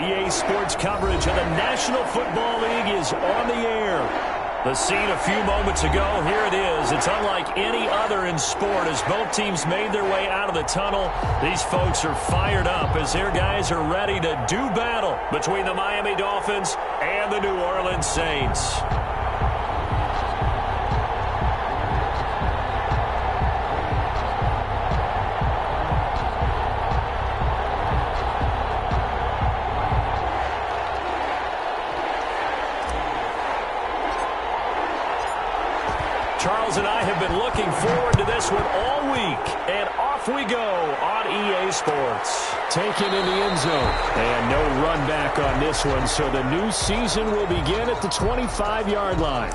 EA Sports coverage of the National Football League is on the air. The scene a few moments ago, here it is. It's unlike any other in sport as both teams made their way out of the tunnel. These folks are fired up as their guys are ready to do battle between the Miami Dolphins and the New Orleans Saints. Charles and I have been looking forward to this one all week, and off we go on EA Sports. Taken in the end zone. And no run back on this one, so the new season will begin at the 25-yard line.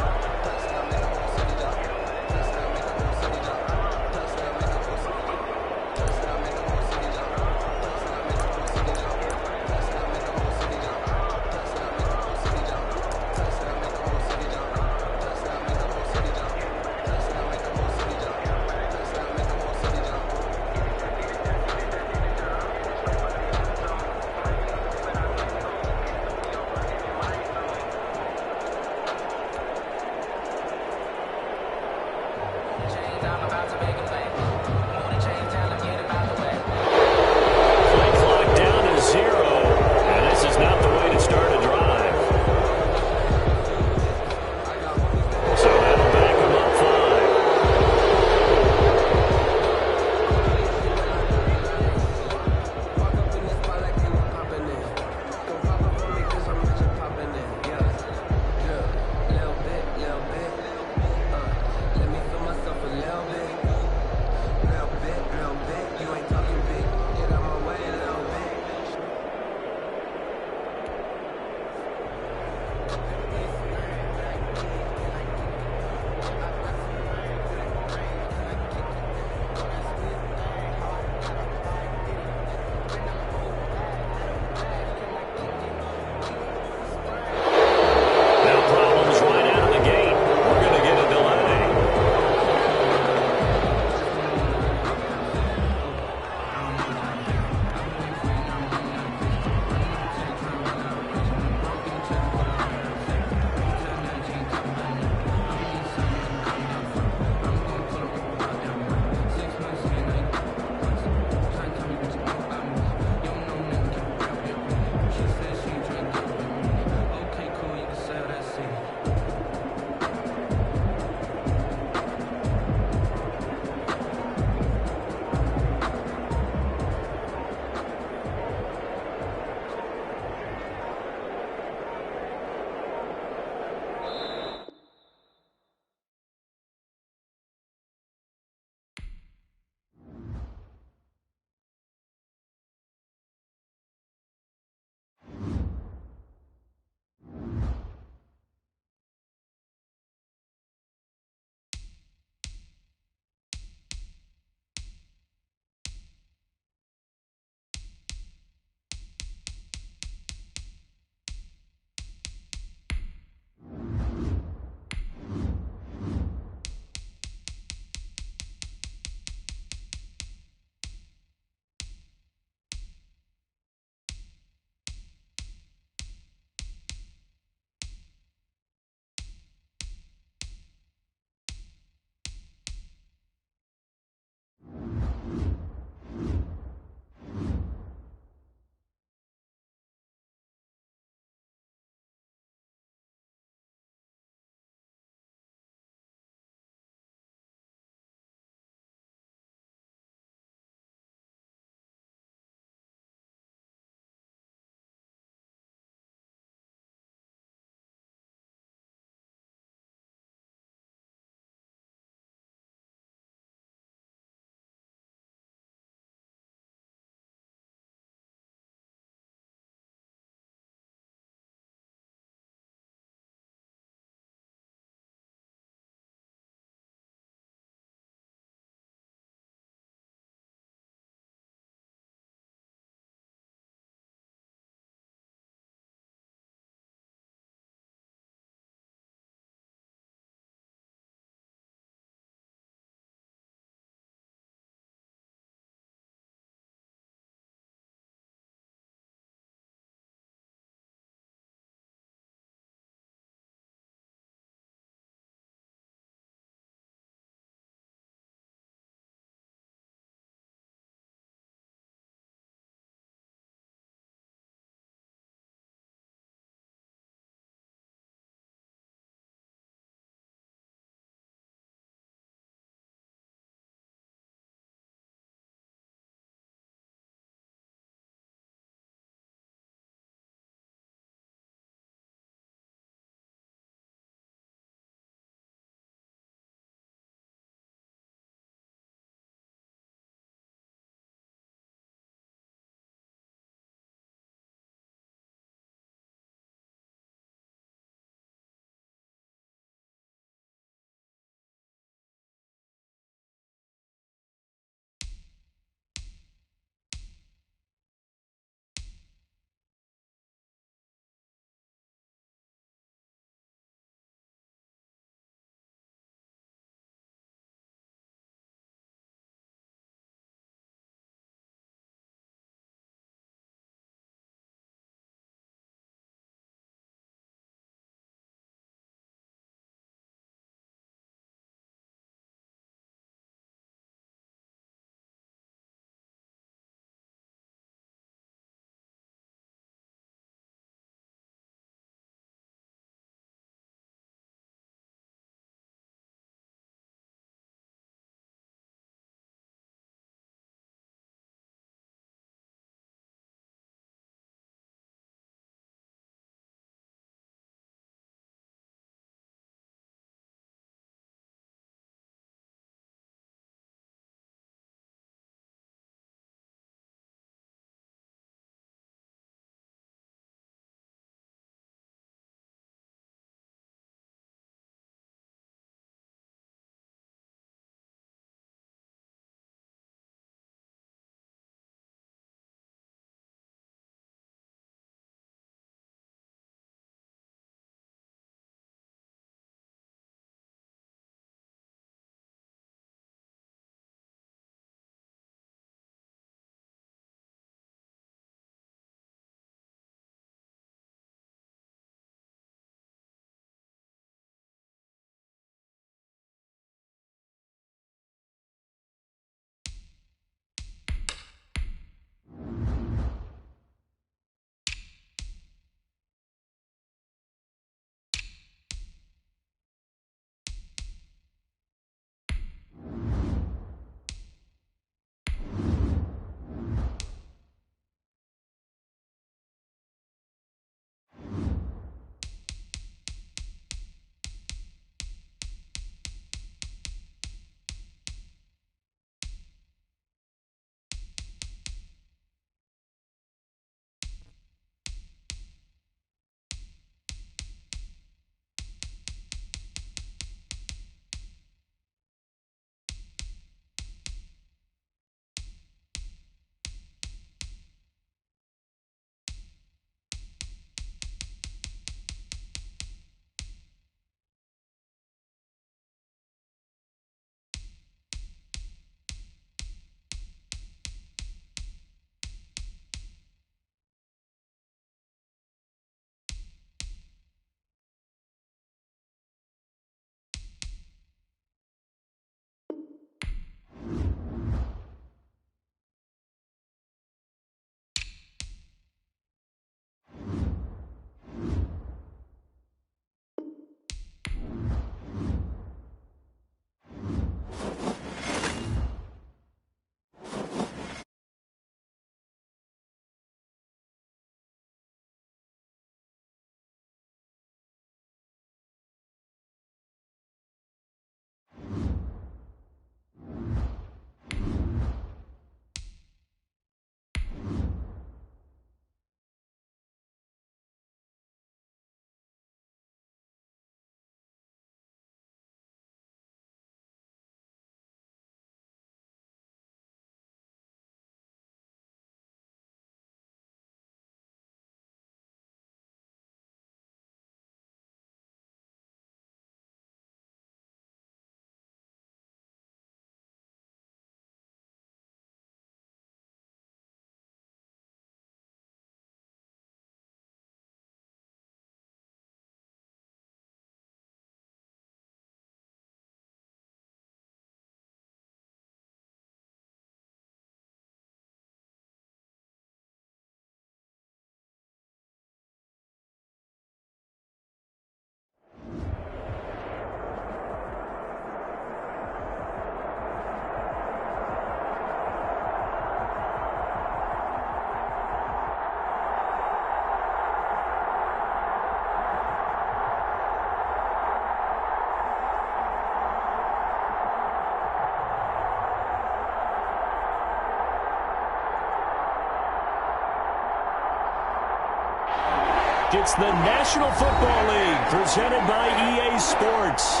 It's the National Football League presented by EA Sports.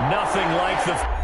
Nothing like the...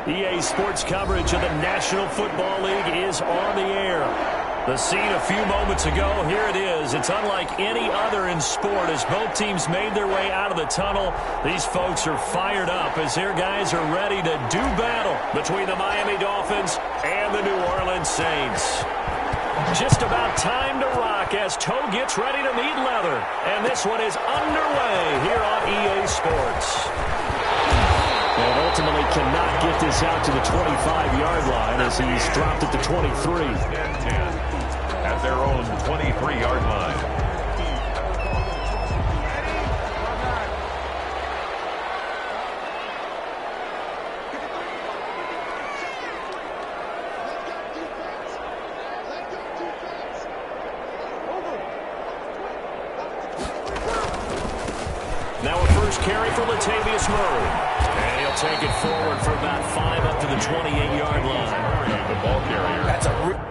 EA Sports coverage of the National Football League is on the air. The scene a few moments ago, here it is. It's unlike any other in sport as both teams made their way out of the tunnel. These folks are fired up as their guys are ready to do battle between the Miami Dolphins and the New Orleans Saints. Just about time to rock as Toe gets ready to meet leather. And this one is underway here on EA Sports. And ultimately cannot get this out to the 25-yard line as he's dropped at the 23. At their own 23-yard line. Now a first carry for Latavius Murray. And he'll take it forward for about 5 up to the 28-yard line. The ball carrier. That's a...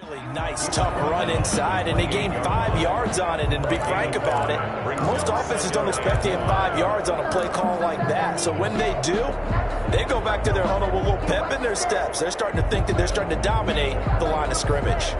Really nice, tough run inside, and they gained 5 yards on it. And to be frank about it, most offenses don't expect to get 5 yards on a play call like that. So when they do, they go back to their huddle with a little pep in their steps. They're starting to think that they're starting to dominate the line of scrimmage.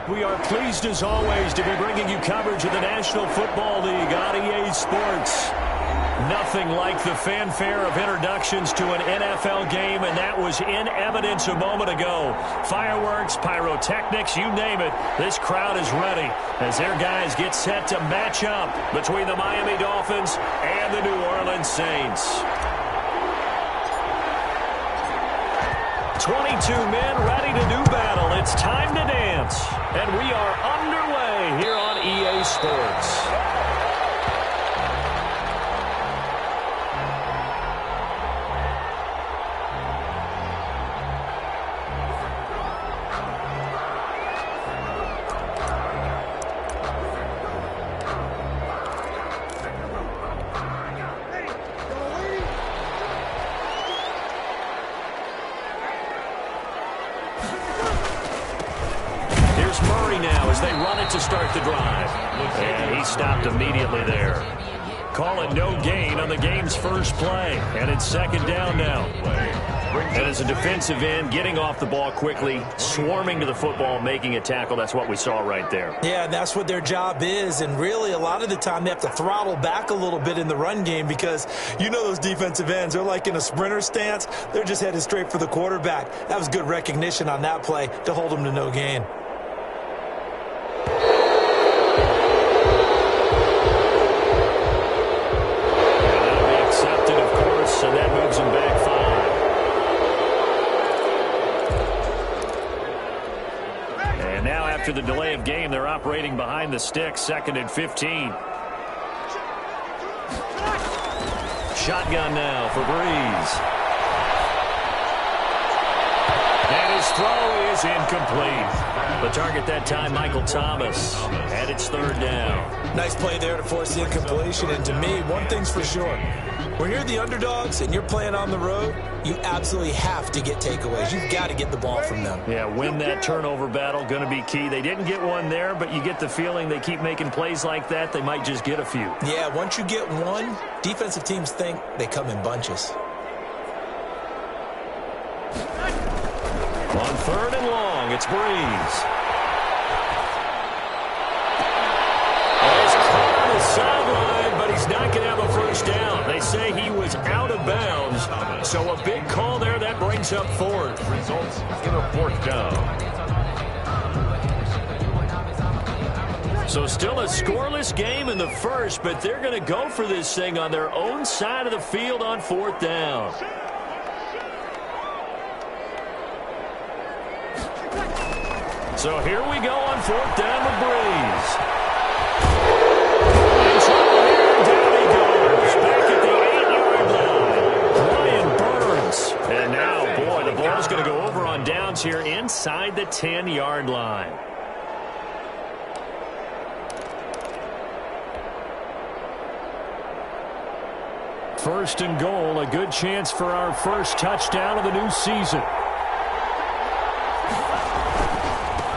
We are pleased as always to be bringing you coverage of the National Football League on EA Sports. Nothing like the fanfare of introductions to an NFL game, and that was in evidence a moment ago. Fireworks, pyrotechnics, you name it, this crowd is ready as their guys get set to match up between the Miami Dolphins and the New Orleans Saints. 22 men ready to do battle. It's time to dance. And we are underway here on EA Sports. To start the drive. And he stopped immediately there. Call it no gain on the game's first play. And it's second down now. And as a defensive end, getting off the ball quickly, swarming to the football, making a tackle, that's what we saw right there. Yeah, that's what their job is. And really, a lot of the time, they have to throttle back a little bit in the run game because you know those defensive ends, they're like in a sprinter stance. They're just headed straight for the quarterback. That was good recognition on that play to hold them to no gain. And that moves him back 5. And now after the delay of game, they're operating behind the sticks, 2nd and 15. Shotgun now for Breeze. And his throw is incomplete. The target that time, Michael Thomas. And it's 3rd down. Nice play there to force the incompletion. And to me, one thing's for sure. When you're the underdogs and you're playing on the road, you absolutely have to get takeaways. You've got to get the ball from them. Yeah, win that turnover battle, going to be key. They didn't get one there, but you get the feeling they keep making plays like that, they might just get a few. Yeah, once you get one, defensive teams think they come in bunches. On 3rd and long, it's Breeze. He's caught on the sideline, but he's not going to have a first down. They say he was out of bounds, so a big call there. That brings up 4th. Results in a 4th down. So still a scoreless game in the first, but they're going to go for this thing on their own side of the field on 4th down. So here we go on 4th down with Breeze. In trouble here, down he goes. Back at the 8-yard line. Brian Burns. And now, boy, the ball's going to go over on downs here inside the 10-yard line. First and goal, a good chance for our first touchdown of the new season.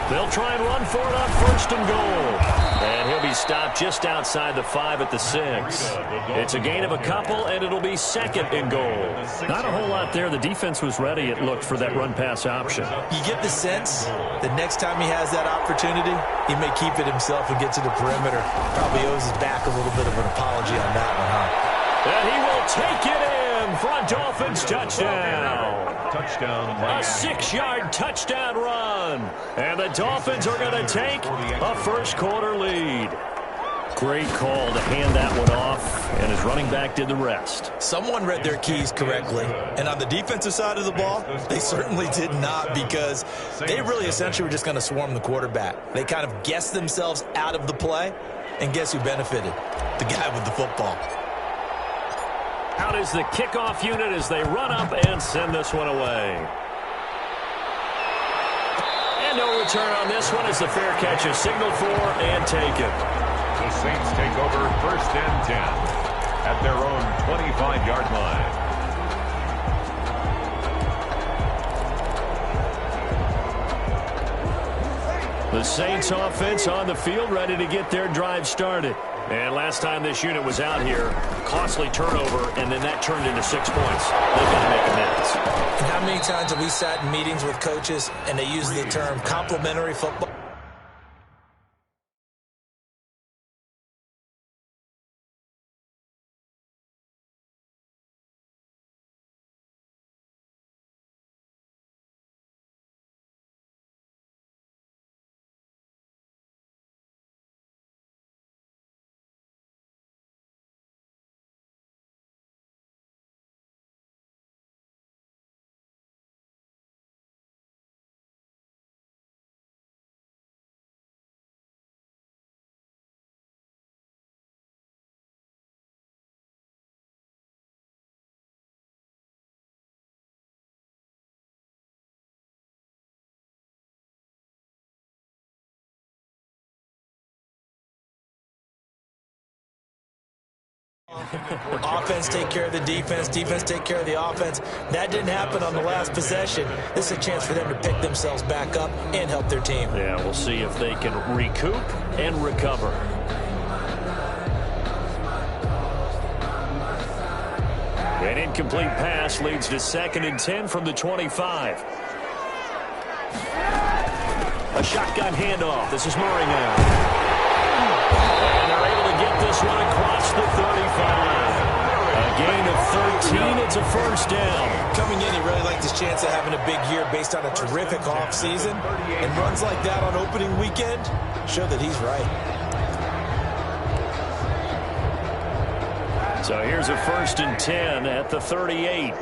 They'll try and run for it on 1st and goal. And he'll be stopped just outside the 5 at the 6. It's a gain of a couple, and it'll be 2nd and goal. Not a whole lot there. The defense was ready, it looked, for that run-pass option. You get the sense that next time he has that opportunity, he may keep it himself and get to the perimeter. Probably owes his back a little bit of an apology on that one, huh? And he will take it in for a Dolphins touchdown. Touchdown. A 6-yard touchdown run. And the Dolphins are going to take a first-quarter lead. Great call to hand that one off, and his running back did the rest. Someone read their keys correctly, and on the defensive side of the ball, they certainly did not, because they really essentially were just going to swarm the quarterback. They kind of guessed themselves out of the play, and guess who benefited? The guy with the football. Out is the kickoff unit as they run up and send this one away. And no return on this one as the fair catch is signaled for and taken. The Saints take over 1st and 10 at their own 25-yard line. The Saints offense on the field, ready to get their drive started. And last time this unit was out here, costly turnover, and then that turned into 6 points. They've got to make amends. And how many times have we sat in meetings with coaches and they use the term complimentary football? Offense take care of the defense, defense take care of the offense. That didn't happen on the last possession. This is a chance for them to pick themselves back up and help their team. Yeah, we'll see if they can recoup and recover. An incomplete pass leads to 2nd and 10 from the 25. A shotgun handoff. This is Murray now. And they're able to get this one across the 35. A gain of 13. It's a first down. Coming in, he really liked his chance of having a big year based on a terrific offseason. And runs like that on opening weekend show that he's right. So here's a 1st and 10 at the 38.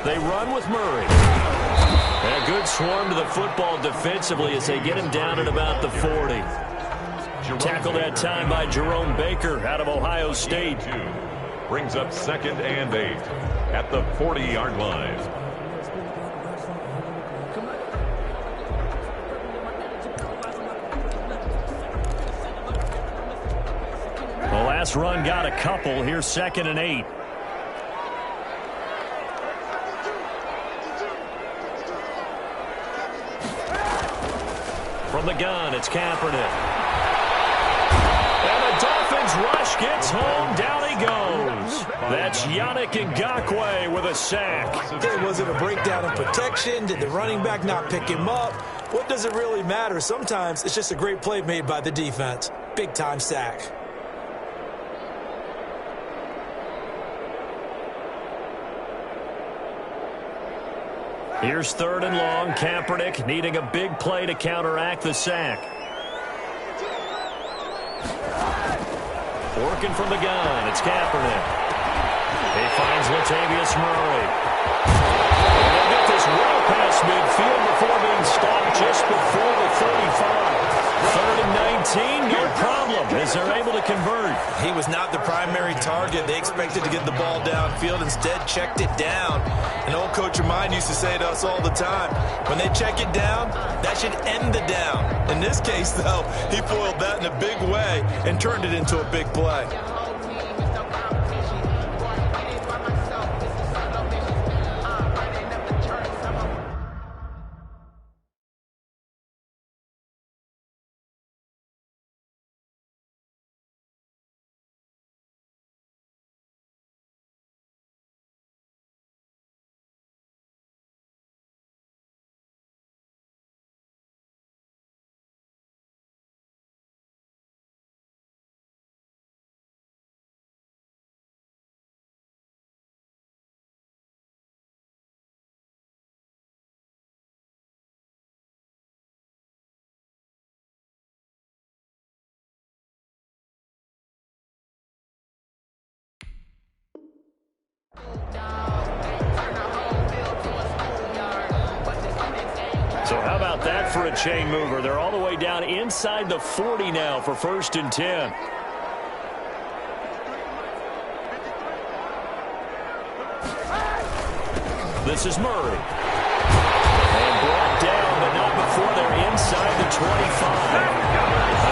They run with Murray. And a good swarm to the football defensively as they get him down at about the 40. Tackled that time by Jerome Baker out of Ohio State. Brings up 2nd and 8 at the 40-yard line. The last run got a couple. Here's 2nd and 8. From the gun, it's Kaepernick. And the Dolphins rush gets home. Down he goes. That's Yannick Ngakoue with a sack. Was it a breakdown in protection? Did the running back not pick him up? What does it really matter? Sometimes it's just a great play made by the defense. Big-time sack. Here's 3rd and long. Kaepernick needing a big play to counteract the sack. Working from the gun. It's Kaepernick. He finds Latavius Murray. And they'll get this well past midfield before being stopped just before the 35. 3rd and 19, no problem as they're able to convert. He was not the primary target. They expected to get the ball downfield. Instead, checked it down. An old coach of mine used to say to us all the time, when they check it down, that should end the down. In this case, though, he foiled that in a big way and turned it into a big play. So how about that for a chain mover? They're all the way down inside the 40 now for 1st and 10. This is Murray. And brought down, but not before they're inside the 25.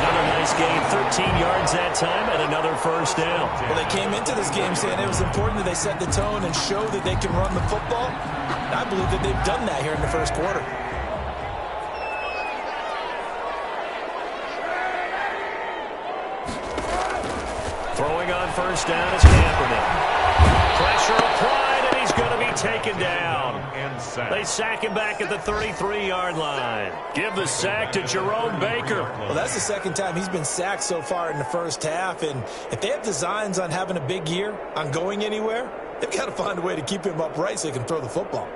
Another nice gain, 13 yards that time, and another first down. Well, they came into this game saying it was important that they set the tone and show that they can run the football. I believe that they've done that here in the first quarter. Throwing on first down is Kaepernick. Pressure applied, and he's going to be taken down. They sack him back at the 33-yard line. Give the sack to Jerome Baker. Well, that's the 2nd time he's been sacked so far in the first half, and if they have designs on having a big year, on going anywhere, they've got to find a way to keep him upright so he can throw the football.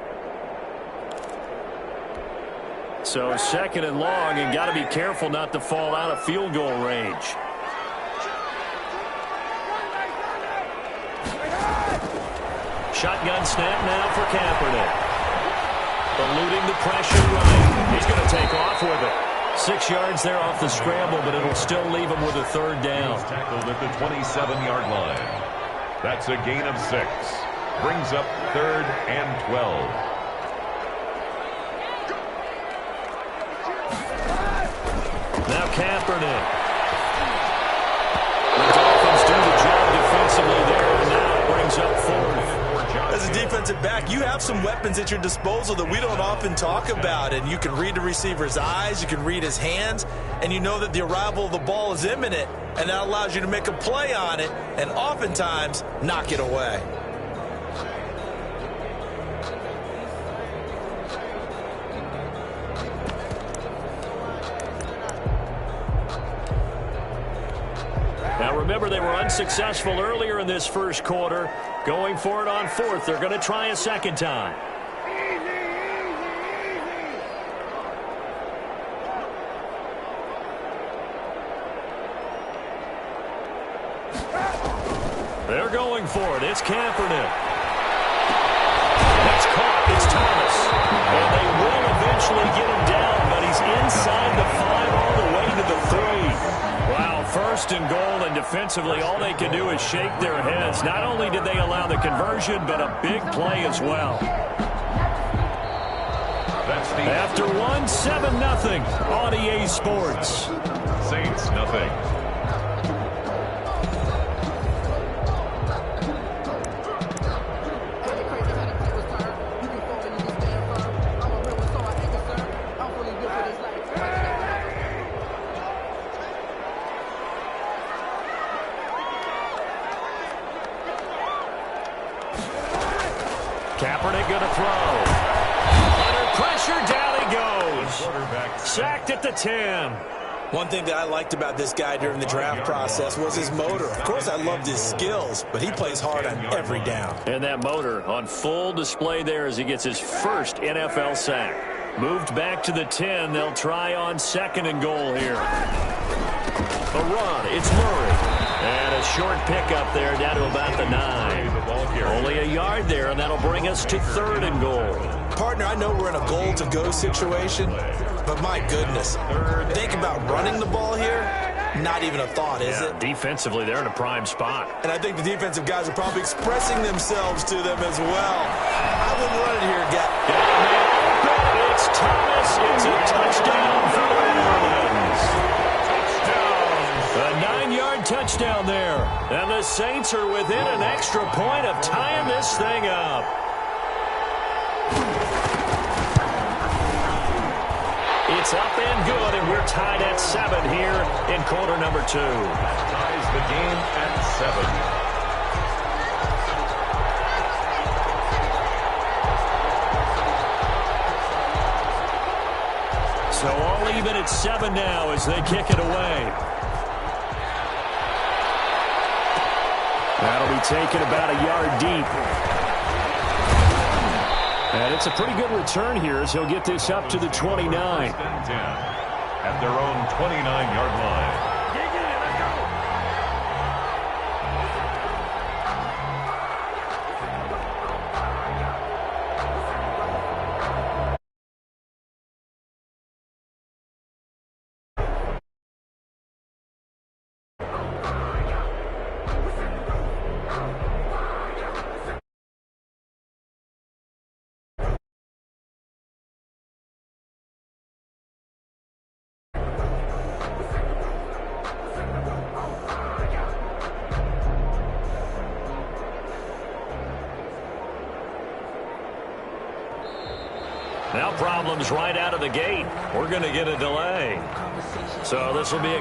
So 2nd and long, and got to be careful not to fall out of field goal range. Shotgun snap now for Kaepernick. Eluding the pressure right. He's going to take off with it. 6 yards there off the scramble, but it'll still leave him with a 3rd down. He's tackled at the 27-yard line. That's a gain of 6. Brings up 3rd and 12. Kaepernick. The Dolphins do the job defensively there, and now it brings up fourth. As a defensive back, you have some weapons at your disposal that we don't often talk about. And you can read the receiver's eyes, you can read his hands, and you know that the arrival of the ball is imminent. And that allows you to make a play on it and oftentimes knock it away. Now remember, they were unsuccessful earlier in this first quarter. Going for it on fourth. They're going to try a second time. They're going for it. It's Kaepernick. That's caught. It's Thomas. And they will eventually get him down, but he's inside the 5 all the way to the 3. Wow, first and goal, and defensively all they can do is shake their heads. Not only did they allow the conversion, but a big play as well. After one, 7-0 on EA Sports. Saints, nothing. Kaepernick going to throw. Under pressure, down he goes. Sacked at the 10. One thing that I liked about this guy during the draft process was his motor. Of course, I loved his skills, but he plays hard on every down. And that motor on full display there as he gets his first NFL sack. Moved back to the 10. They'll try on second and goal here. A run. It's Murray. And a short pickup there down to about the 9. Only a yard there, and that'll bring us to third and goal. Partner, I know we're in a goal-to-go situation, but my goodness, think about running the ball here. Not even a thought, is it? Defensively, they're in a prime spot. And I think the defensive guys are probably expressing themselves to them as well. I wouldn't run it here, It's Thomas. It's a touchdown for the Netherlands. A 9-yard touchdown there. And the Saints are within an extra point of tying this thing up. It's up and good, and we're tied at 7 here in quarter number 2. Ties the game at 7. So all even at 7 now as they kick it away. That'll be taken about a yard deep. And it's a pretty good return here as he'll get this up to the 29. At their own 29-yard line. Now problems right out of the gate. We're going to get a delay. So this will be...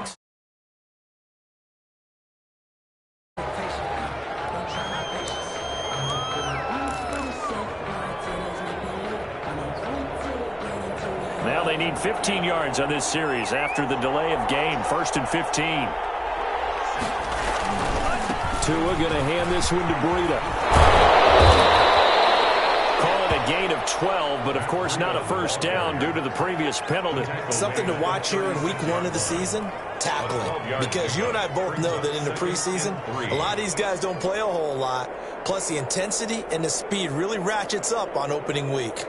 Now they need 15 yards on this series after the delay of game. 1st and 15. Tua going to hand this one to Breida. Gain of 12, but of course not a first down due to the previous penalty. Something to watch here in week 1 of the season, tackling. Because you and I both know that in the preseason, a lot of these guys don't play a whole lot. Plus the intensity and the speed really ratchets up on opening week.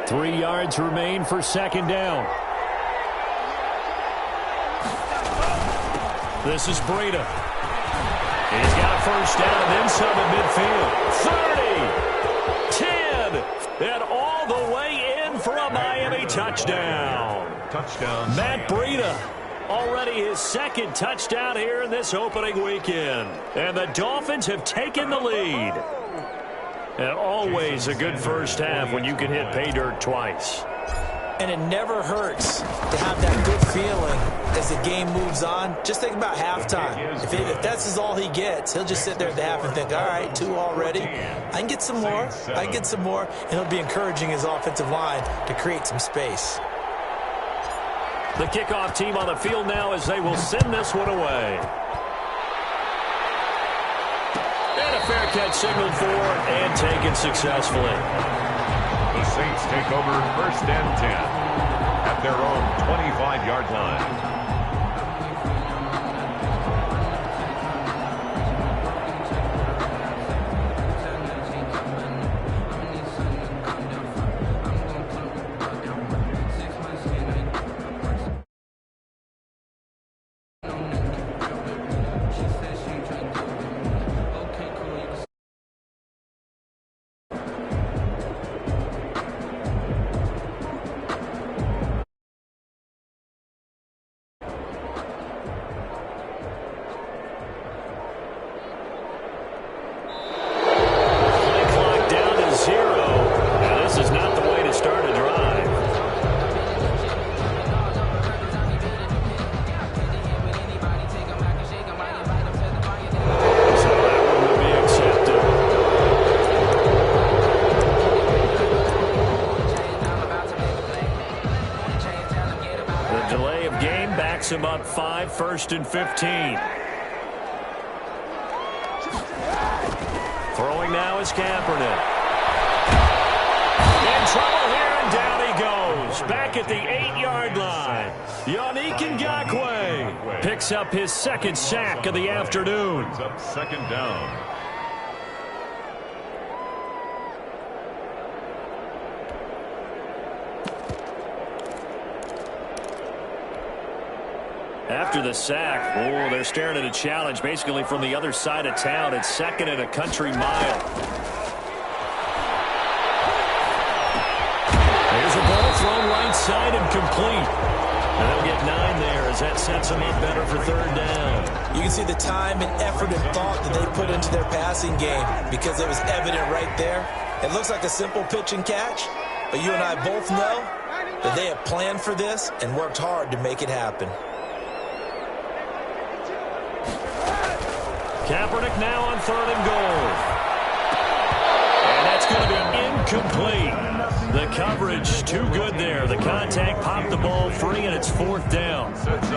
Three yards remain for second down. This is Breida. He's got a first down and then some at midfield. 30, 10, and all the way in for a Miami touchdown. Touchdown. Matt Breida, already his second touchdown here in this opening weekend. And the Dolphins have taken the lead. And always a good first half when you can hit pay dirt twice. And it never hurts to have that good feeling as the game moves on. Just think about halftime. If that's all he gets, he'll just sit there at the half and think, all right, 2 already. I can get some more. I can get some more. And he'll be encouraging his offensive line to create some space. The kickoff team on the field now as they will send this one away. And a fair catch signaled for and taken successfully. The Saints take over first and 10 at their own 25-yard line. Him up 5, first and 15. Throwing now is Kaepernick. In trouble here, and down he goes. Back at the 8-yard line. Yannick Ngakoue picks up his second sack of the afternoon. Up second down. After the sack, they're staring at a challenge basically from the other side of town. It's second and a country mile. There's a ball thrown right side and complete. And they'll get 9 there as that sets them up better for third down. You can see the time and effort and thought that they put into their passing game because it was evident right there. It looks like a simple pitch and catch, but you and I both know that they have planned for this and worked hard to make it happen. Kaepernick now on 3rd and goal. And that's going to be incomplete. The coverage too good there. The contact popped the ball free, and it's 4th down.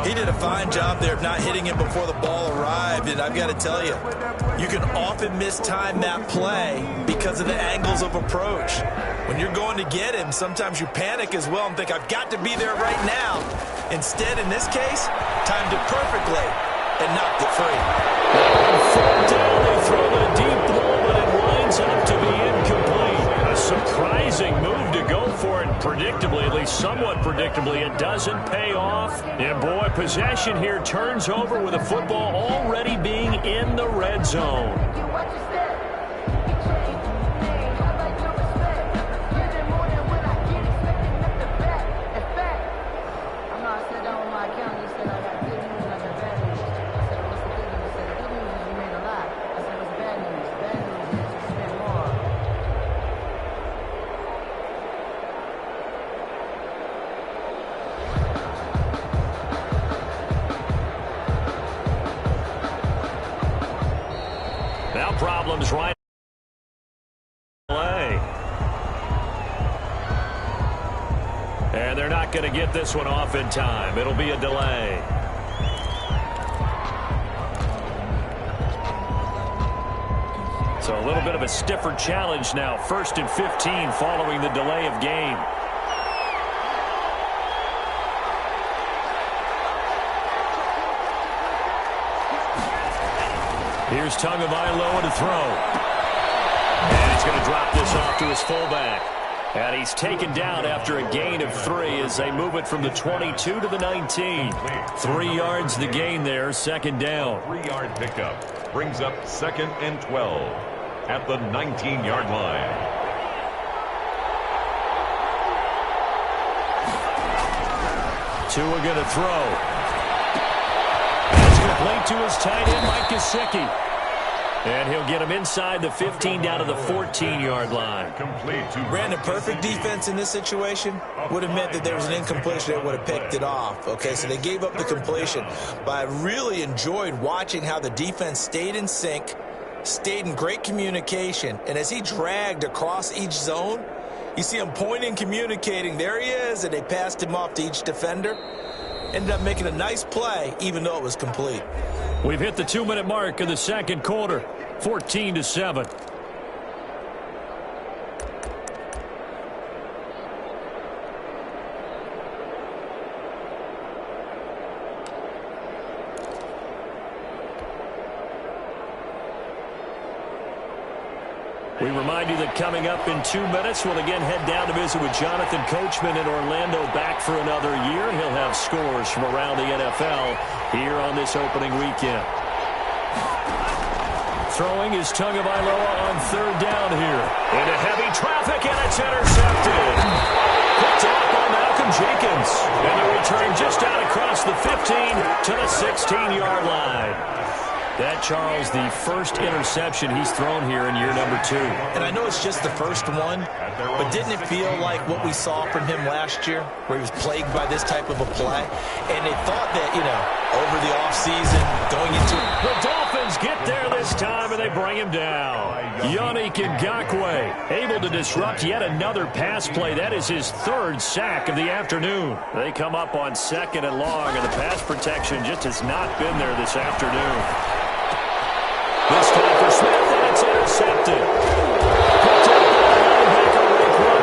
He did a fine job there of not hitting him before the ball arrived, and I've got to tell you, you can often mistime that play because of the angles of approach. When you're going to get him, sometimes you panic as well and think, I've got to be there right now. Instead, in this case, timed it perfectly and knocked it free. On 4th down, they throw the deep ball, but it winds up to be incomplete. A surprising move to go for it, predictably, at least somewhat predictably. It doesn't pay off. And, boy, possession here turns over with the football already being in the red zone. Problems right away. And they're not going to get this one off in time. It'll be a delay. So a little bit of a stiffer challenge now. 1st and 15 following the delay of game. Here's Tagovailoa to throw. And he's going to drop this off to his fullback. And he's taken down after a gain of 3 as they move it from the 22 to the 19. 3 yards the gain there, second down. 3-yard pickup brings up 2nd and 12 at the 19-yard line. Tua going to throw. That's complete to his tight end, Mike Gesicki. And he'll get him inside the 15 down to the 14-yard line. Complete to Brandon, perfect defense in this situation would have meant that there was an incompletion that would have picked it off. Okay, so they gave up the completion. But I really enjoyed watching how the defense stayed in sync, stayed in great communication. And as he dragged across each zone, you see him pointing, communicating. There he is, and they passed him off to each defender. Ended up making a nice play, even though it was complete. We've hit the 2-minute mark of the second quarter, 14-7. We remind you that coming up in 2 minutes, we'll again head down to visit with Jonathan Coachman in Orlando, back for another year. He'll have scores from around the NFL here on this opening weekend. Throwing is Tagovailoa on third down here. Into heavy traffic, and it's intercepted. Picked up by Malcolm Jenkins. And the return just out across the 15 to the 16-yard line. That, Charles, the first interception he's thrown here in year number 2. And I know it's just the first one, but didn't it feel like what we saw from him last year, where he was plagued by this type of a play? And they thought that, over the offseason, going into it. The Dolphins get there this time, and they bring him down. Yannick Ngakoue able to disrupt yet another pass play. That is his 3rd sack of the afternoon. They come up on 2nd and long, and the pass protection just has not been there this afternoon. This time for Smith, and it's intercepted. Picked up by linebacker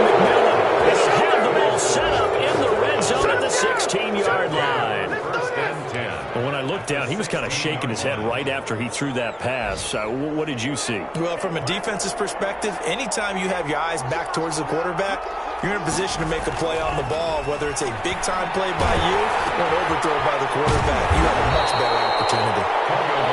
McMillan. They have the ball set up in the red zone at the 16-yard line. Well, when I looked down, he was kind of shaking his head right after he threw that pass. What did you see? Well, from a defense's perspective, anytime you have your eyes back towards the quarterback, you're in a position to make a play on the ball, whether it's a big-time play by you or an overthrow by the quarterback. You have a much better opportunity.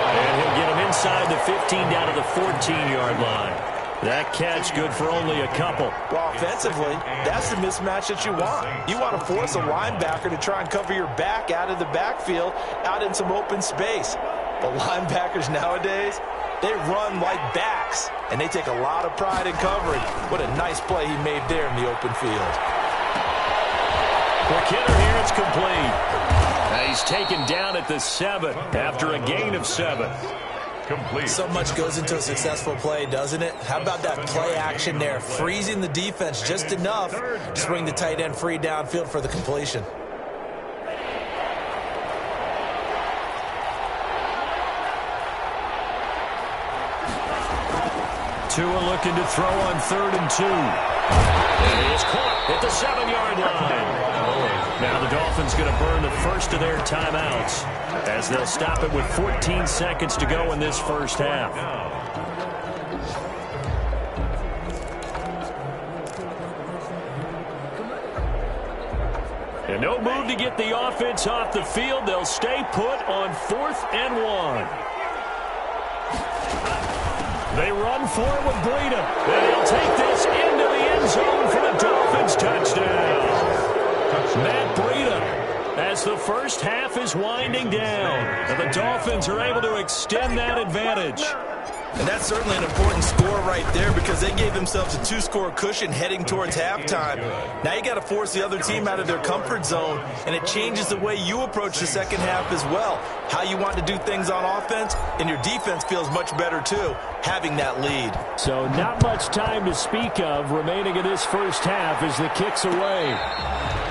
And he'll get him inside the 15 down to the 14-yard line. That catch good for only a couple. Well, offensively, that's the mismatch that you want. You want to force a linebacker to try and cover your back out of the backfield, out in some open space. But linebackers nowadays, they run like backs, and they take a lot of pride in covering. What a nice play he made there in the open field. For Kidder here, it's complete. He's taken down at the 7 after a gain of 7. Complete. So much goes into a successful play, doesn't it? How about that play action there, freezing the defense just enough to bring the tight end free downfield for the completion. Tua looking to throw on 3rd and 2. And he is caught at the 7-yard line. Now the Dolphins going to burn the first of their timeouts as they'll stop it with 14 seconds to go in this first half. And no move to get the offense off the field. They'll stay put on 4th and 1. They run for it with Breida. And he'll take this into the end zone for the Dolphins touchdown. Matt Breida, as the first half is winding down, and the Dolphins are able to extend that advantage. And that's certainly an important score right there because they gave themselves a 2-score cushion heading towards halftime. Now you got to force the other team out of their comfort zone, and it changes the way you approach the second half as well. How you want to do things on offense, and your defense feels much better too, having that lead. So not much time to speak of remaining in this first half as the kick's away.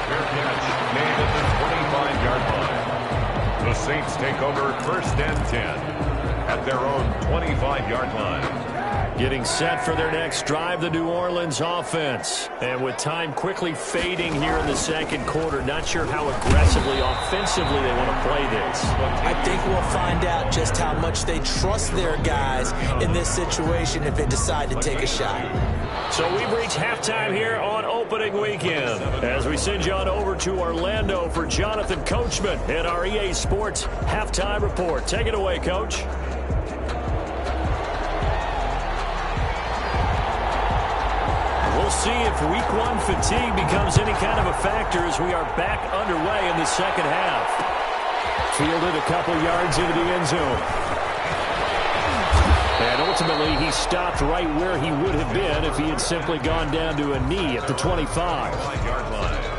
Fair catch made at the 25-yard line. The Saints take over 1st and 10 at their own 25-yard line. Getting set for their next drive, the New Orleans offense. And with time quickly fading here in the second quarter, not sure how aggressively, offensively they want to play this. I think we'll find out just how much they trust their guys in this situation if they decide to take a shot. So we've reached halftime here on opening weekend as we send you on over to Orlando for Jonathan Coachman in our EA Sports Halftime Report. Take it away, Coach. We'll see if week one fatigue becomes any kind of a factor as we are back underway in the second half. Fielded a couple yards into the end zone. And ultimately, he stopped right where he would have been if he had simply gone down to a knee at the 25. 5-yard line.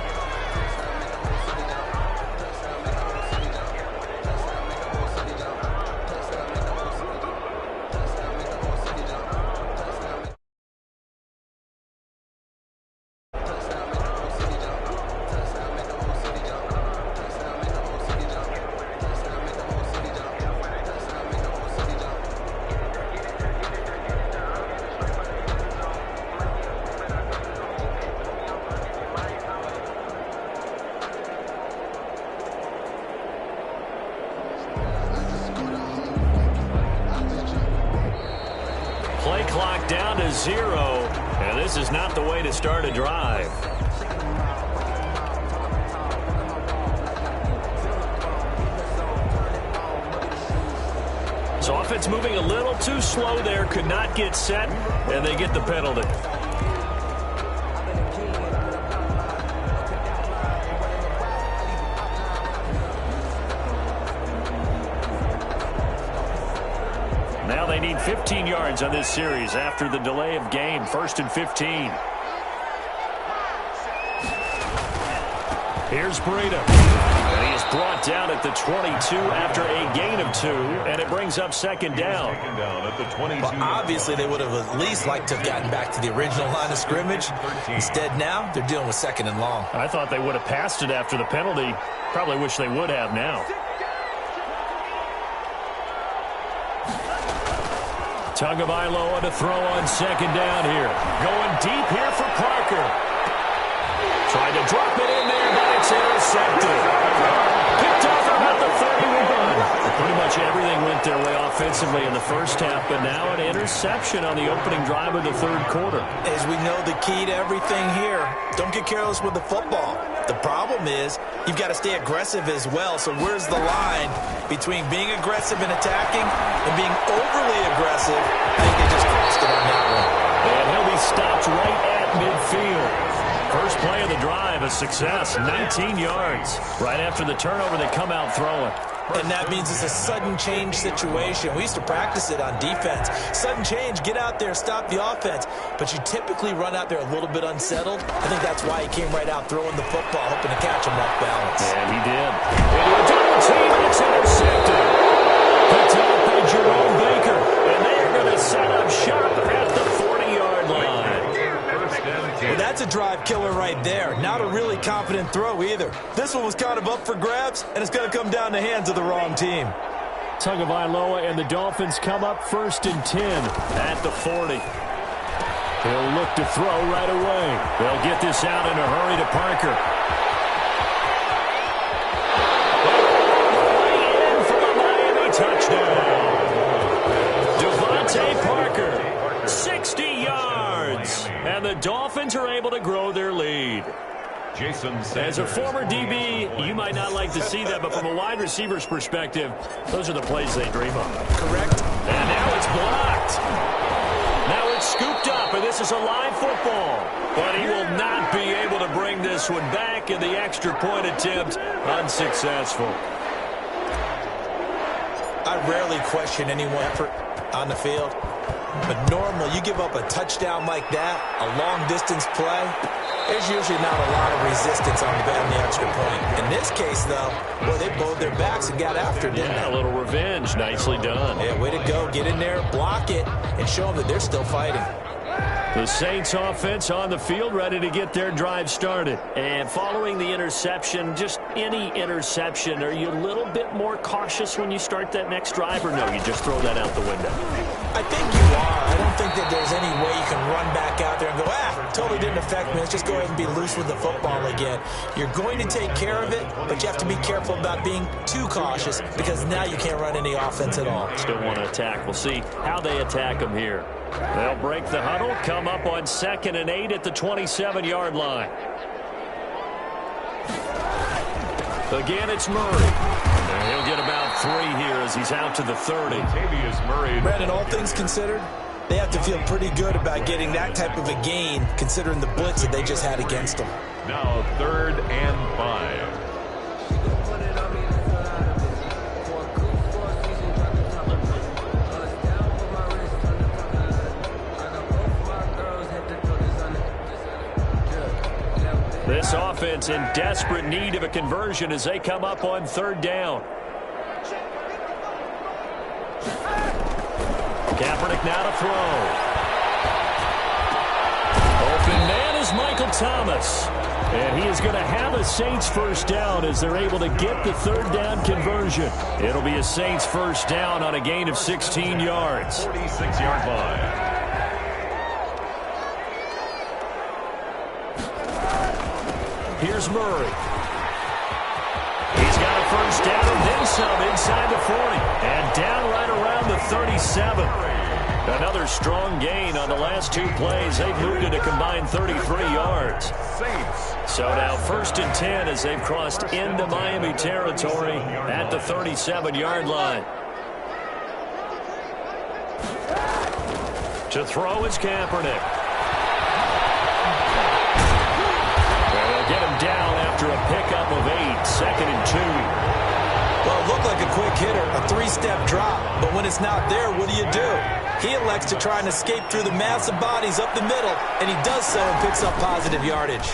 Play clock down to 0, and this is not the way to start a drive. So offense moving a little too slow there, could not get set, and they get the penalty. Now they need 15 yards on this series after the delay of game. 1st and 15. Here's Breida. And he is brought down at the 22 after a gain of 2, and it brings up second down. At the 22. Well, obviously, they would have at least liked to have gotten back to the original line of scrimmage. Instead, now they're dealing with 2nd and long. I thought they would have passed it after the penalty. Probably wish they would have now. Tagovailoa to throw on second down here. Going deep here for Parker. Tried to drop it in there, but it's intercepted. Picked off about the 31. Pretty much everything went their way offensively in the first half, but now an interception on the opening drive of the third quarter. As we know, the key to everything here, don't get careless with the football. The problem is you've got to stay aggressive as well. So where's the line between being aggressive and attacking and being overly aggressive? I think they just crossed it on that one. And he'll be stopped right at midfield. First play of the drive, a success, 19 yards. Right after the turnover, they come out throwing. And that means it's a sudden change situation. We used to practice it on defense. Sudden change, get out there, stop the offense. But you typically run out there a little bit unsettled. I think that's why he came right out throwing the football, hoping to catch him off balance. And he did. Into a double team, and it's intercepted. Picked up by Jerome Baker. And they are going to set up shop at the 40-yard line. Well, that's a drive killer right there. Not a really confident throw either. This one was kind of up for grabs, and it's going to come down the hands of the wrong team. Tagovailoa and the Dolphins come up 1st and 10 at the 40. He'll look to throw right away. They'll get this out in a hurry to Parker. In for the Miami touchdown. Devontae Parker, 60 yards. And the Dolphins are able to grow their lead. As a former DB, you might not like to see that, but from a wide receiver's perspective, those are the plays they dream of. Correct. And now it's blocked. Now it's scooped up, and this is a live football. But he will not be able to bring this one back, and the extra point attempt unsuccessful. I rarely question anyone's effort on the field. But normally, you give up a touchdown like that, a long-distance play, there's usually not a lot of resistance on the extra point. In this case, though, boy, they bowed their backs and got after it, didn't they? A little revenge. Nicely done. Yeah, way to go. Get in there, block it, and show them that they're still fighting. The Saints offense on the field, ready to get their drive started. And following the interception, just any interception, are you a little bit more cautious when you start that next drive, or no, you just throw that out the window? I think you are. I don't think that there's any way you can run back out there and go, totally didn't affect me. Let's just go ahead and be loose with the football again. You're going to take care of it, but you have to be careful about being too cautious because now you can't run any offense at all. Still want to attack. We'll see how they attack them here. They'll break the huddle, come up on 2nd and 8 at the 27-yard line. Again, it's Murray. And he'll get about 3 here as he's out to the 30. Brandon, all things considered, they have to feel pretty good about getting that type of a gain, considering the blitz that they just had against them. Now 3rd and 5. This offense in desperate need of a conversion as they come up on 3rd down. Kaepernick now to throw. Open man is Michael Thomas. And he is going to have a Saints first down as they're able to get the 3rd down conversion. It'll be a Saints first down on a gain of 16 yards. 46-yard line. Here's Murray. He's got a first down and then some inside the 40. And down right around the 37. Another strong gain on the last 2 plays. They've moved it a combined 33 yards. So now 1st and 10 as they've crossed into Miami territory at the 37-yard line. To throw is Kaepernick. Get him down after a pickup of 8, 2nd and 2. Well, it looked like a quick hitter, a 3-step drop. But when it's not there, what do? He elects to try and escape through the mass of bodies up the middle, and he does so and picks up positive yardage.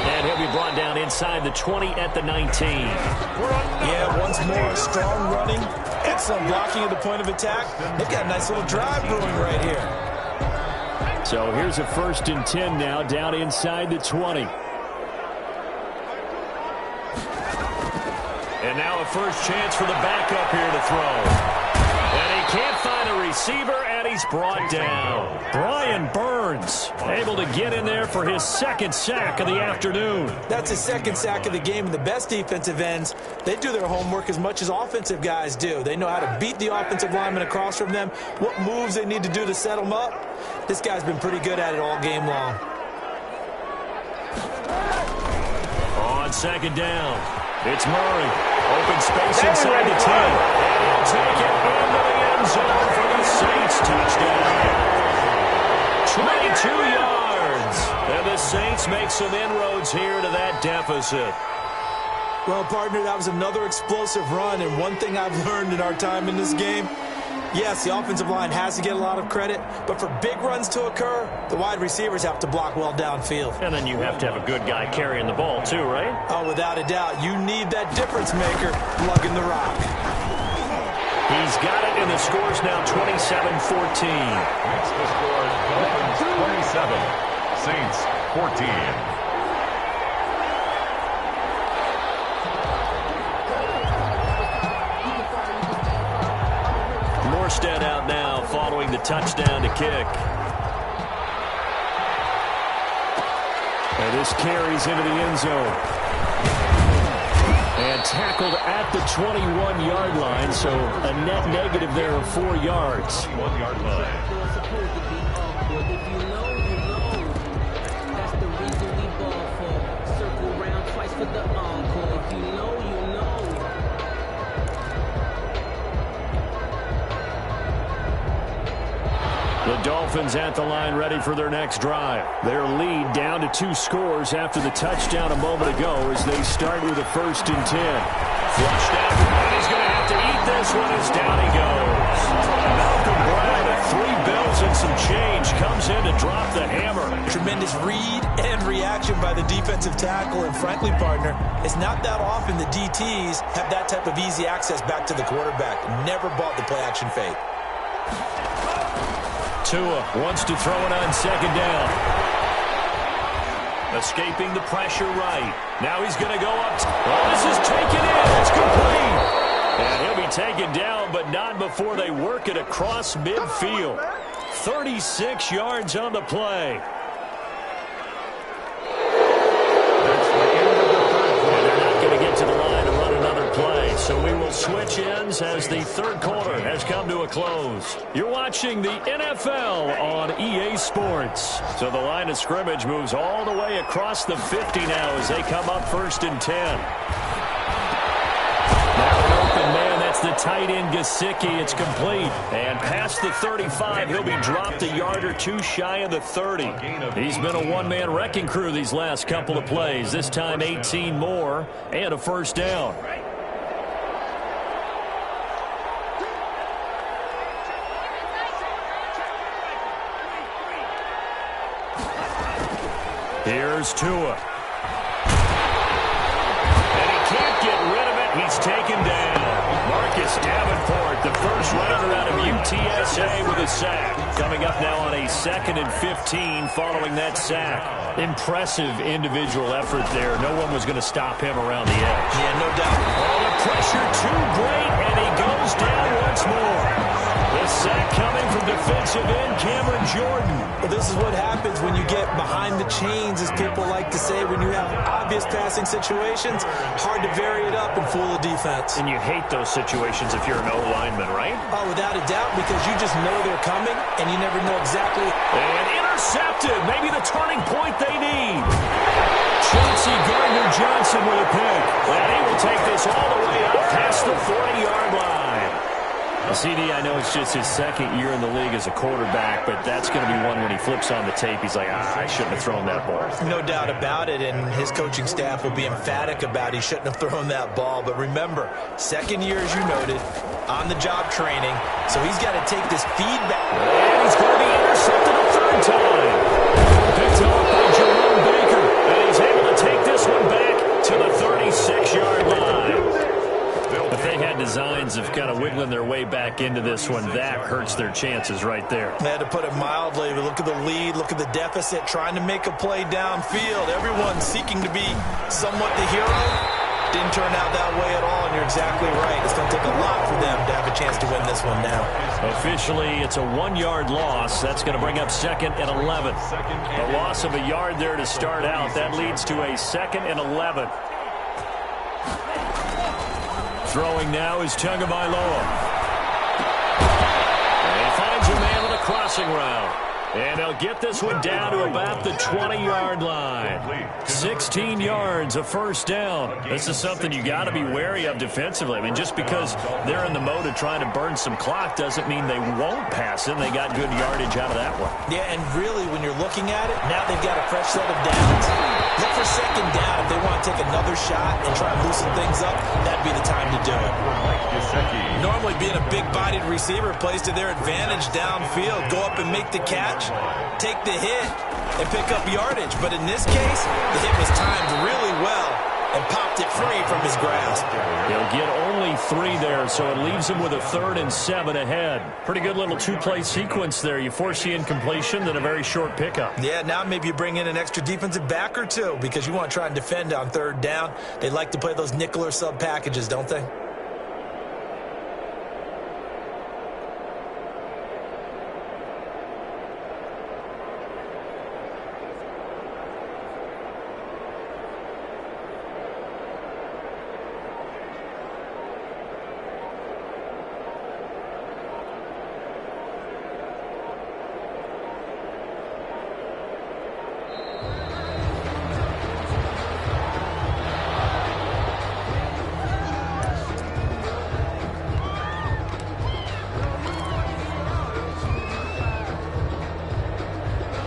And he'll be brought down inside the 20 at the 19. Yeah, once more, strong running, excellent blocking at the point of attack. They've got a nice little drive brewing right here. So here's a 1st and 10 now, down inside the 20. And now a first chance for the backup here to throw. And he can't find a receiver, and he's brought down. Brian Burns able to get in there for his 2nd sack of the afternoon. That's his 2nd sack of the game, and the best defensive ends, they do their homework as much as offensive guys do. They know how to beat the offensive lineman across from them, what moves they need to do to set them up. This guy's been pretty good at it all game long. On 2nd down, it's Murray. Open space inside the 10. And he'll take it into the end zone for the Saints touchdown. 22 yards. And the Saints make some inroads here to that deficit. Well, partner, that was another explosive run, and one thing I've learned in our time in this game, yes, the offensive line has to get a lot of credit, but for big runs to occur, the wide receivers have to block well downfield. And then you have to have a good guy carrying the ball too, right? Oh, without a doubt. You need that difference maker lugging the rock. He's got it, and the score's now 27-14. That's the score. Dolphins 27, Saints 14. Morstead out now following the touchdown to kick. And this carries into the end zone. And tackled at the 21-yard line, so a net negative there of 4 yards. 1-yard line. The Dolphins at the line ready for their next drive. Their lead down to 2 scores after the touchdown a moment ago as they start with a 1st and 10. Flushed out. He's going to have to eat this one as down he goes. Malcolm Brown at 3 bills and some change comes in to drop the hammer. Tremendous read and reaction by the defensive tackle, and frankly, partner, it's not that often the DTs have that type of easy access back to the quarterback. Never bought the play-action fake. Tua wants to throw it on 2nd down. Escaping the pressure right. Now he's going to go up. Oh, this is taken in. It's complete. And he'll be taken down, but not before they work it across midfield. 36 yards on the play. And they're not going to get to the line and run another play. So we will switch ends as the third quarter has come to a close. You're watching the NFL on EA Sports. So the line of scrimmage moves all the way across the 50 now as they come up 1st and 10. Now an open man, that's the tight end Gesicki. It's complete. And past the 35, he'll be dropped a yard or two shy of the 30. He's been a one-man wrecking crew these last couple of plays. This time 18 more and a first down. Here's Tua. And he can't get rid of it. He's taken down. Marcus Davenport, the first rounder out of UTSA with a sack. Coming up now on a 2nd and 15 following that sack. Impressive individual effort there. No one was going to stop him around the edge. Yeah, no doubt. All the pressure too great, and he goes down once more. The sack coming from defensive end Cameron Jordan. Well, this is what happens when you get behind the chains, as people like to say. When you have obvious passing situations, hard to vary it up and fool the defense. And you hate those situations if you're an O-lineman, right? Oh, without a doubt, because you just know they're coming, and you never know exactly. And intercepted. Maybe the turning point they need. Chauncey Gardner-Johnson with a pick. And he will take this all the way up past the 40-yard line. CD, I know it's just his second year in the league as a quarterback, but that's going to be one when he flips on the tape, he's like, I shouldn't have thrown that ball. No doubt about it, and his coaching staff will be emphatic about he shouldn't have thrown that ball. But remember, second year, as you noted, on-the-job training, so he's got to take this feedback. And he's going to be intercepted a third time. Picked off by Jerome Baker, and he's able to take this one back to the 36-yard line. If they had designs of kind of wiggling their way back into this one, that hurts their chances right there. They had to put it mildly, but look at the lead, look at the deficit, trying to make a play downfield. Everyone seeking to be somewhat the hero. Didn't turn out that way at all, and you're exactly right. It's going to take a lot for them to have a chance to win this one now. Officially, it's a 1-yard loss. That's going to bring up 2nd and 11. A loss of a yard there to start out. That leads to a 2nd and 11. Throwing now is Tagovailoa. And he finds a man with a crossing route. And he'll get this one down to about the 20-yard line. 16 yards, a first down. This is something you got to be wary of defensively. I mean, just because they're in the mode of trying to burn some clock doesn't mean they won't pass it. They got good yardage out of that one. Yeah, and really, when you're looking at it, now they've got a fresh set of downs. Look for second down. If they want to take another shot and try and loosen things up, that'd be the time to do it. Normally, being a big-bodied receiver plays to their advantage downfield. Go up and make the catch, take the hit, and pick up yardage. But in this case, the hit was timed really well and popped it free from his grasp. He'll get only 3 there, so it leaves him with a 3rd and 7 ahead. Pretty good little 2-play sequence there. You force the incompletion, then a very short pickup. Yeah, now maybe you bring in an extra defensive back or two because you want to try and defend on 3rd down. They like to play those nickel or sub packages, don't they?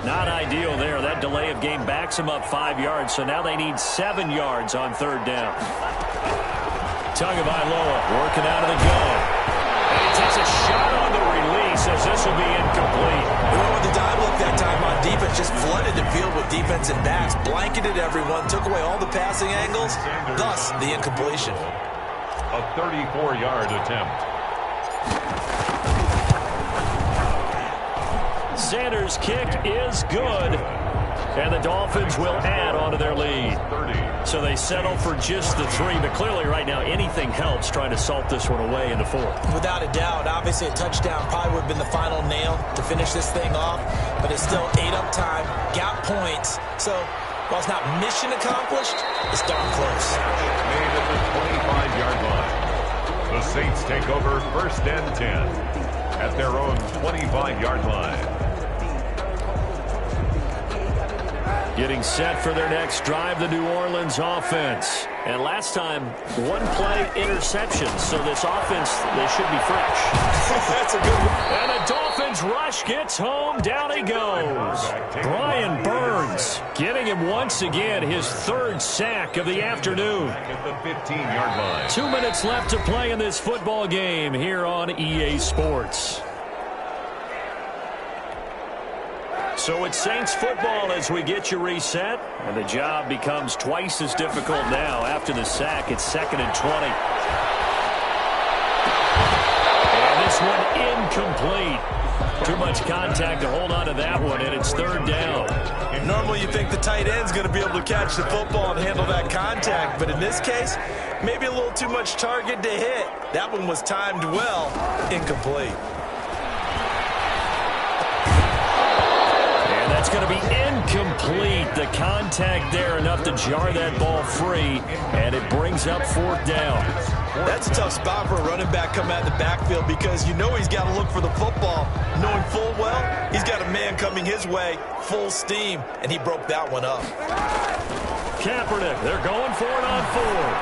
Not ideal there. That delay of game backs them up 5 yards, so now they need 7 yards on 3rd down. Tagovailoa working out of the gun. And he takes a shot on the release as this will be incomplete. They went with the dive look that time on defense, just flooded the field with defensive backs, blanketed everyone, took away all the passing angles, thus the incompletion. A 34-yard attempt. Sanders' kick is good, and the Dolphins will add on to their lead. So they settle for just the 3, but clearly right now anything helps trying to salt this one away in the 4th. Without a doubt, obviously a touchdown probably would have been the final nail to finish this thing off, but it's still 8 up time, got points, so while it's not mission accomplished, it's darn close. Made at the 25-yard line. The Saints take over 1st and 10 at their own 25-yard line. Getting set for their next drive, the New Orleans offense. And last time, one play interception, so this offense, they should be fresh. That's a good one. And the Dolphins rush gets home. Down he goes. Brian Burns getting him once again his 3rd sack of the afternoon. At the 15-yard line. 2 minutes left to play in this football game here on EA Sports. So it's Saints football as we get you reset. And the job becomes twice as difficult now after the sack. It's 2nd and 20. And this one incomplete. Too much contact to hold on to that one, and it's 3rd down. Normally you think the tight end's going to be able to catch the football and handle that contact, but in this case, maybe a little too much target to hit. That one was timed well, incomplete. And that's going to be incomplete. The contact there enough to jar that ball free, and it brings up 4th down. That's a tough spot for a running back coming out of the backfield because you know he's got to look for the football, knowing full well he's got a man coming his way, full steam, and he broke that one up. Kaepernick, they're going for it on 4th.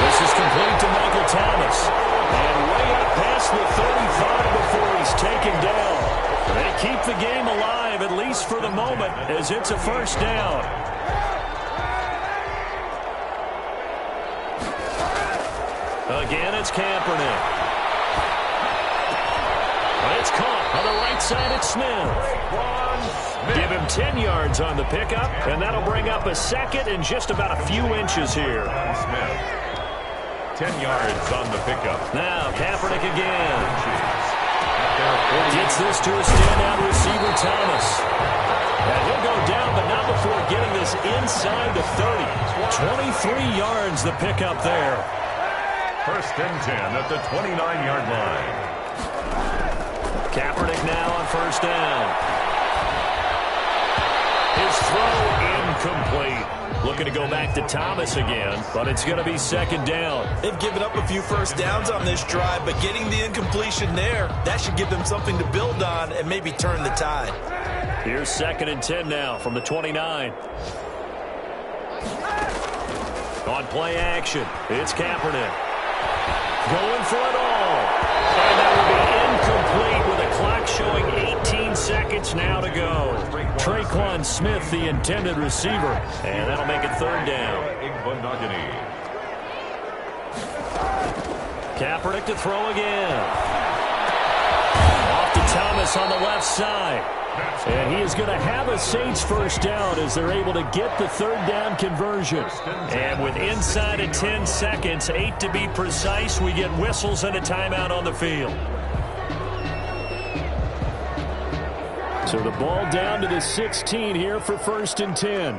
This is complete to Michael Thomas. And way up past the 35 before he's taken down. They keep the game alive, at least for the moment, as it's a 1st down. Again, it's Kaepernick. It's caught on the right side. It's Smith. Give him 10 yards on the pickup, and that'll bring up a 2nd and just about a few inches here. Smith. 10 yards on the pickup. Now, Kaepernick again. Gets this to a standout receiver, Thomas. And he'll go down, but not before getting this inside the 30. 23 yards the pickup there. 1st and 10 at the 29-yard line. Kaepernick now on 1st down. His throw incomplete. Looking to go back to Thomas again, but it's going to be 2nd down. They've given up a few 1st downs on this drive, but getting the incompletion there, that should give them something to build on and maybe turn the tide. Here's 2nd and 10 now from the 29. On play action, it's Kaepernick. Going for it all. And that will be incomplete with a clock showing 18 seconds now to go. Traquan Smith, the intended receiver. And that'll make it 3rd down. Kaepernick to throw again. Off to Thomas on the left side. And he is going to have a Saints 1st down as they're able to get the 3rd down conversion. And with inside of 10 seconds, 8 to be precise, we get whistles and a timeout on the field. So the ball down to the 16 here for 1st and 10.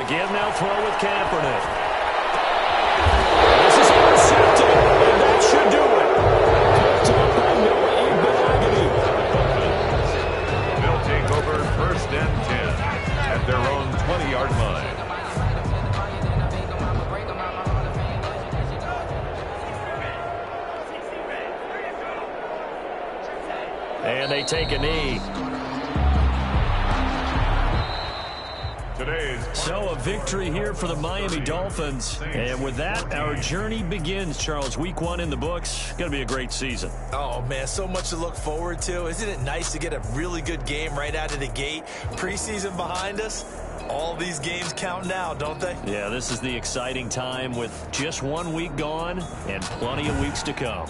Again, now throw with Kaepernick. This is intercepted, and that should do it. They'll take over 1st and 10 at their own 20-yard line. And they take a knee. So a victory here for the Miami Dolphins. And with that, our journey begins, Charles. Week 1 in the books. Going to be a great season. Oh, man, so much to look forward to. Isn't it nice to get a really good game right out of the gate? Preseason behind us. All these games count now, don't they? Yeah, this is the exciting time with just 1 week gone and plenty of weeks to come.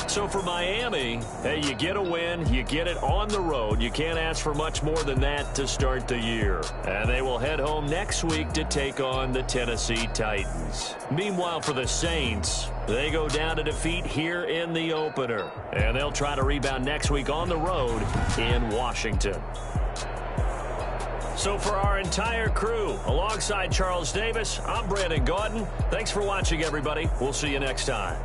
So for Miami, hey, you get a win, you get it on the road. You can't ask for much more than that to start the year. And they will head home next week to take on the Tennessee Titans. Meanwhile, for the Saints, they go down to defeat here in the opener. And they'll try to rebound next week on the road in Washington. So for our entire crew, alongside Charles Davis, I'm Brandon Gaudin. Thanks for watching, everybody. We'll see you next time.